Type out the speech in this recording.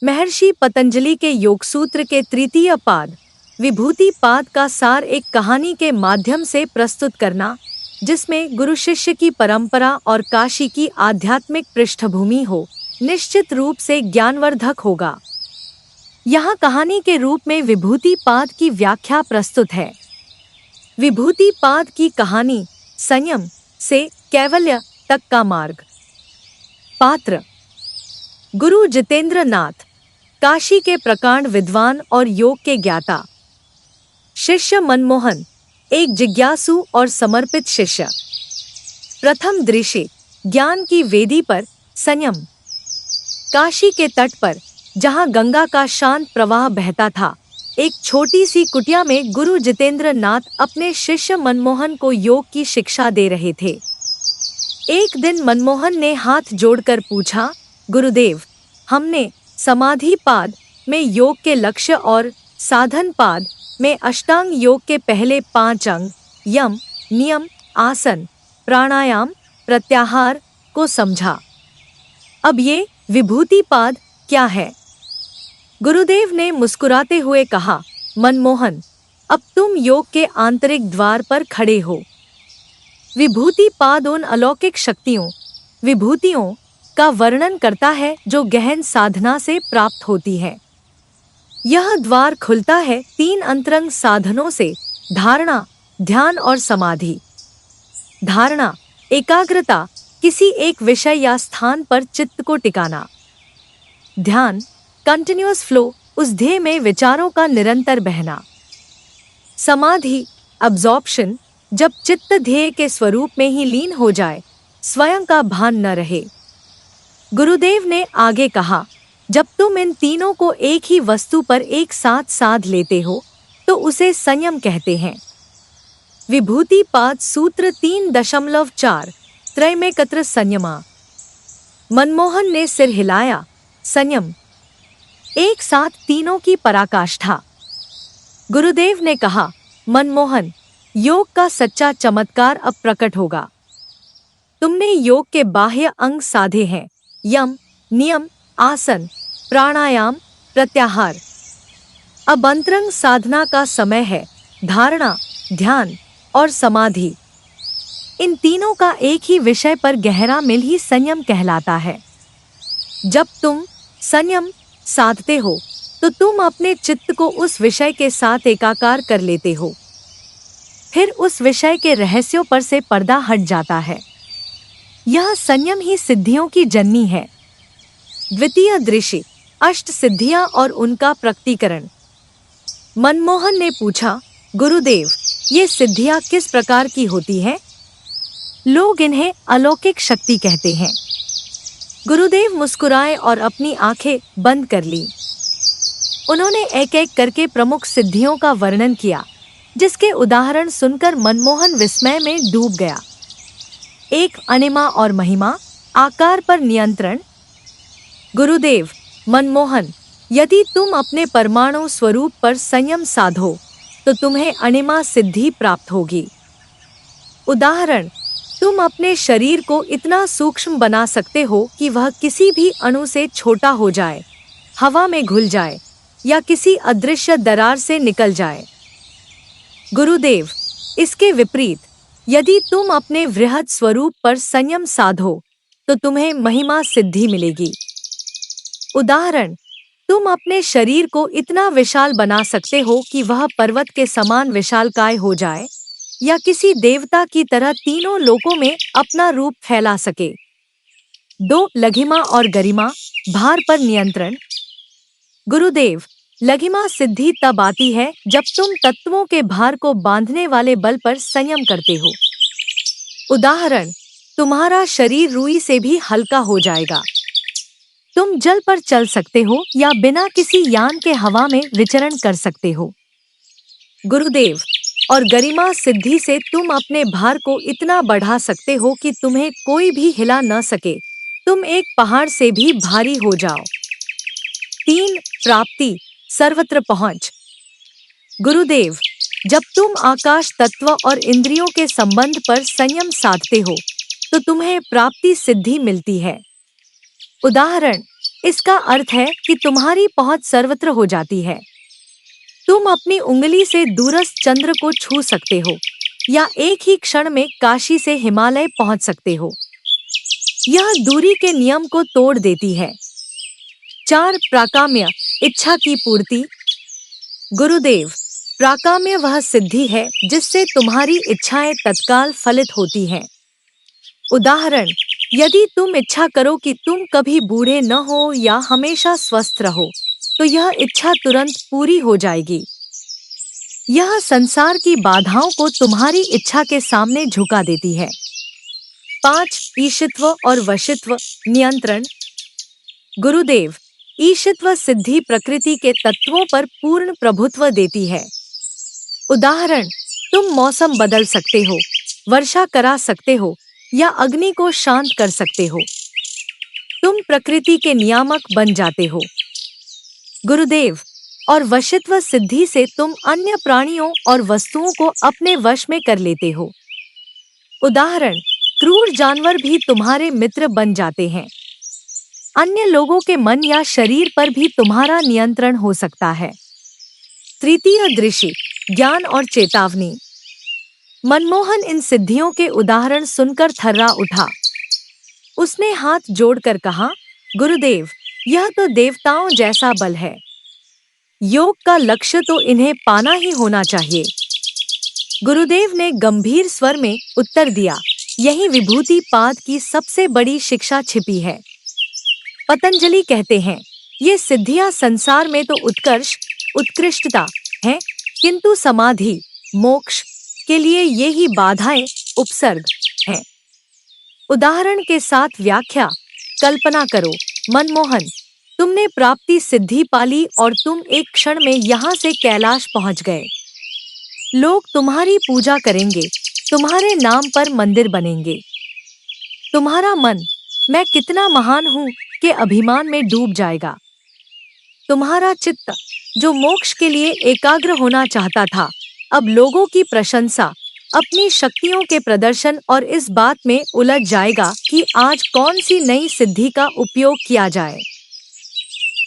महर्षि पतंजलि के योगसूत्र के तृतीय पाद विभूति पाद का सार एक कहानी के माध्यम से प्रस्तुत करना, जिसमें गुरु शिष्य की परंपरा और काशी की आध्यात्मिक पृष्ठभूमि हो, निश्चित रूप से ज्ञानवर्धक होगा। यहाँ कहानी के रूप में विभूति पाद की व्याख्या प्रस्तुत है। विभूति पाद की कहानी संयम से कैवल्य तक का मार्ग। पात्र गुरु जितेंद्र नाथ, काशी के प्रकांड विद्वान और योग के ज्ञाता। शिष्य मनमोहन, एक जिज्ञासु और समर्पित शिष्य। प्रथम दृश्य ज्ञान की वेदी पर संयम। काशी के तट पर, जहां गंगा का शांत प्रवाह बहता था, एक छोटी सी कुटिया में गुरु जितेंद्र नाथ अपने शिष्य मनमोहन को योग की शिक्षा दे रहे थे। एक दिन मनमोहन ने हाथ जोड़कर पूछा, गुरुदेव, हमने समाधि पाद में योग के लक्ष्य और साधन पाद में अष्टांग योग के पहले 5 अंग यम, नियम, आसन, प्राणायाम, प्रत्याहार को समझा। अब ये विभूति पाद क्या है? गुरुदेव ने मुस्कुराते हुए कहा, मनमोहन, अब तुम योग के आंतरिक द्वार पर खड़े हो। विभूति पाद उन अलौकिक शक्तियों, विभूतियों का वर्णन करता है जो गहन साधना से प्राप्त होती है। यह द्वार खुलता है 3 अंतरंग साधनों से: धारणा, ध्यान और समाधि। धारणा, एकाग्रता, किसी एक विषय या स्थान पर चित्त को टिकाना। ध्यान, कंटिन्यूअस फ्लो, उस ध्येय में विचारों का निरंतर बहना। समाधि, अब्जॉर्प्शन, जब चित्त ध्येय के स्वरूप में ही लीन हो जाए, स्वयं का भान न रहे। गुरुदेव ने आगे कहा, जब तुम इन तीनों को एक ही वस्तु पर एक साथ साध लेते हो तो उसे संयम कहते हैं। विभूति पाद सूत्र 3.4 त्रयमेकत्र संयमा। मनमोहन ने सिर हिलाया। संयम, एक साथ तीनों की पराकाष्ठा। गुरुदेव ने कहा, मनमोहन, योग का सच्चा चमत्कार अब प्रकट होगा। तुमने योग के बाह्य अंग साधे हैं: यम, नियम, आसन, प्राणायाम, प्रत्याहार। अब अंतरंग साधना का समय है: धारणा, ध्यान और समाधि। इन तीनों का एक ही विषय पर गहरा मिल ही संयम कहलाता है। जब तुम संयम साधते हो तो तुम अपने चित्त को उस विषय के साथ एकाकार कर लेते हो। फिर उस विषय के रहस्यों पर से पर्दा हट जाता है। यह संयम ही सिद्धियों की जननी है। द्वितीय दृश्य अष्ट सिद्धियां और उनका प्रकटीकरण। मनमोहन ने पूछा, गुरुदेव, ये सिद्धियां किस प्रकार की होती हैं? लोग इन्हें अलौकिक शक्ति कहते हैं। गुरुदेव मुस्कुराए और अपनी आंखें बंद कर ली। उन्होंने एक एक करके प्रमुख सिद्धियों का वर्णन किया, जिसके उदाहरण सुनकर मनमोहन विस्मय में डूब गया। 1. अनिमा और महिमा, आकार पर नियंत्रण। गुरुदेव, मनमोहन, यदि तुम अपने परमाणु स्वरूप पर संयम साधो तो तुम्हें अनिमा सिद्धि प्राप्त होगी। उदाहरण, तुम अपने शरीर को इतना सूक्ष्म बना सकते हो कि वह किसी भी अणु से छोटा हो जाए, हवा में घुल जाए या किसी अदृश्य दरार से निकल जाए। गुरुदेव, इसके विपरीत, यदि तुम अपने वृहद स्वरूप पर संयम साधो तो तुम्हें महिमा सिद्धि मिलेगी। उदाहरण, तुम अपने शरीर को इतना विशाल बना सकते हो कि वह पर्वत के समान विशालकाय हो जाए या किसी देवता की तरह तीनों लोकों में अपना रूप फैला सके। 2. लघिमा और गरिमा, भार पर नियंत्रण। गुरुदेव, लघिमा सिद्धि तब आती है जब तुम तत्वों के भार को बांधने वाले बल पर संयम करते हो। उदाहरण, तुम्हारा शरीर रुई से भी हल्का हो जाएगा। तुम जल पर चल सकते हो या बिना किसी यान के हवा में विचरण कर सकते हो। गुरुदेव, और गरिमा सिद्धि से तुम अपने भार को इतना बढ़ा सकते हो कि तुम्हें कोई भी हिला न सके, तुम एक पहाड़ से भी भारी हो जाओ। 3. प्राप्ति, सर्वत्र पहुंच। गुरुदेव, जब तुम आकाश तत्व और इंद्रियों के संबंध पर संयम साधते हो तो तुम्हें प्राप्ति सिद्धि मिलती है। उदाहरण, इसका अर्थ है कि तुम्हारी पहुंच सर्वत्र हो जाती है। तुम अपनी उंगली से दूरस्थ चंद्र को छू सकते हो या एक ही क्षण में काशी से हिमालय पहुंच सकते हो। यह दूरी के नियम को तोड़ देती है। 4. प्राकाम्य, इच्छा की पूर्ति। गुरुदेव, प्राकाम्य वह सिद्धि है जिससे तुम्हारी इच्छाएं तत्काल फलित होती हैं। उदाहरण, यदि तुम इच्छा करो कि तुम कभी बूढ़े न हो या हमेशा स्वस्थ रहो, तो यह इच्छा तुरंत पूरी हो जाएगी। यह संसार की बाधाओं को तुम्हारी इच्छा के सामने झुका देती है। 5. ईशित्व और वशित्व, नियंत्रण। गुरुदेव, ईशित्व सिद्धि प्रकृति के तत्वों पर पूर्ण प्रभुत्व देती है। उदाहरण, तुम मौसम बदल सकते हो, वर्षा करा सकते हो या अग्नि को शांत कर सकते हो। तुम प्रकृति के नियामक बन जाते हो। गुरुदेव, और वशित्व सिद्धि से तुम अन्य प्राणियों और वस्तुओं को अपने वश में कर लेते हो। उदाहरण, क्रूर जानवर भी तुम्हारे मित्र बन जाते हैं। अन्य लोगों के मन या शरीर पर भी तुम्हारा नियंत्रण हो सकता है। तृतीय दृष्टि, ज्ञान और चेतावनी। मनमोहन इन सिद्धियों के उदाहरण सुनकर थर्रा उठा। उसने हाथ जोड़कर कहा, गुरुदेव, यह तो देवताओं जैसा बल है। योग का लक्ष्य तो इन्हें पाना ही होना चाहिए। गुरुदेव ने गंभीर स्वर में उत्तर दिया, यही विभूति पाद की सबसे बड़ी शिक्षा छिपी है। पतंजलि कहते हैं, ये सिद्धियां संसार में तो उत्कर्ष, उत्कृष्टता है, किंतु समाधि, मोक्ष के लिए ये ही बाधाएं, उपसर्ग हैं। उदाहरण के साथ व्याख्या। कल्पना करो, मनमोहन, तुमने प्राप्ति सिद्धि पाली और तुम एक क्षण में यहाँ से कैलाश पहुँच गए। लोग तुम्हारी पूजा करेंगे, तुम्हारे नाम पर मंदिर बनेंगे। तुम्हारा मन मैं कितना महान हूँ के अभिमान में डूब जाएगा। तुम्हारा चित्त, जो मोक्ष के लिए एकाग्र होना चाहता था, अब लोगों की प्रशंसा, अपनी शक्तियों के प्रदर्शन और इस बात में उलझ जाएगा कि आज कौन सी नई सिद्धि का उपयोग किया जाए।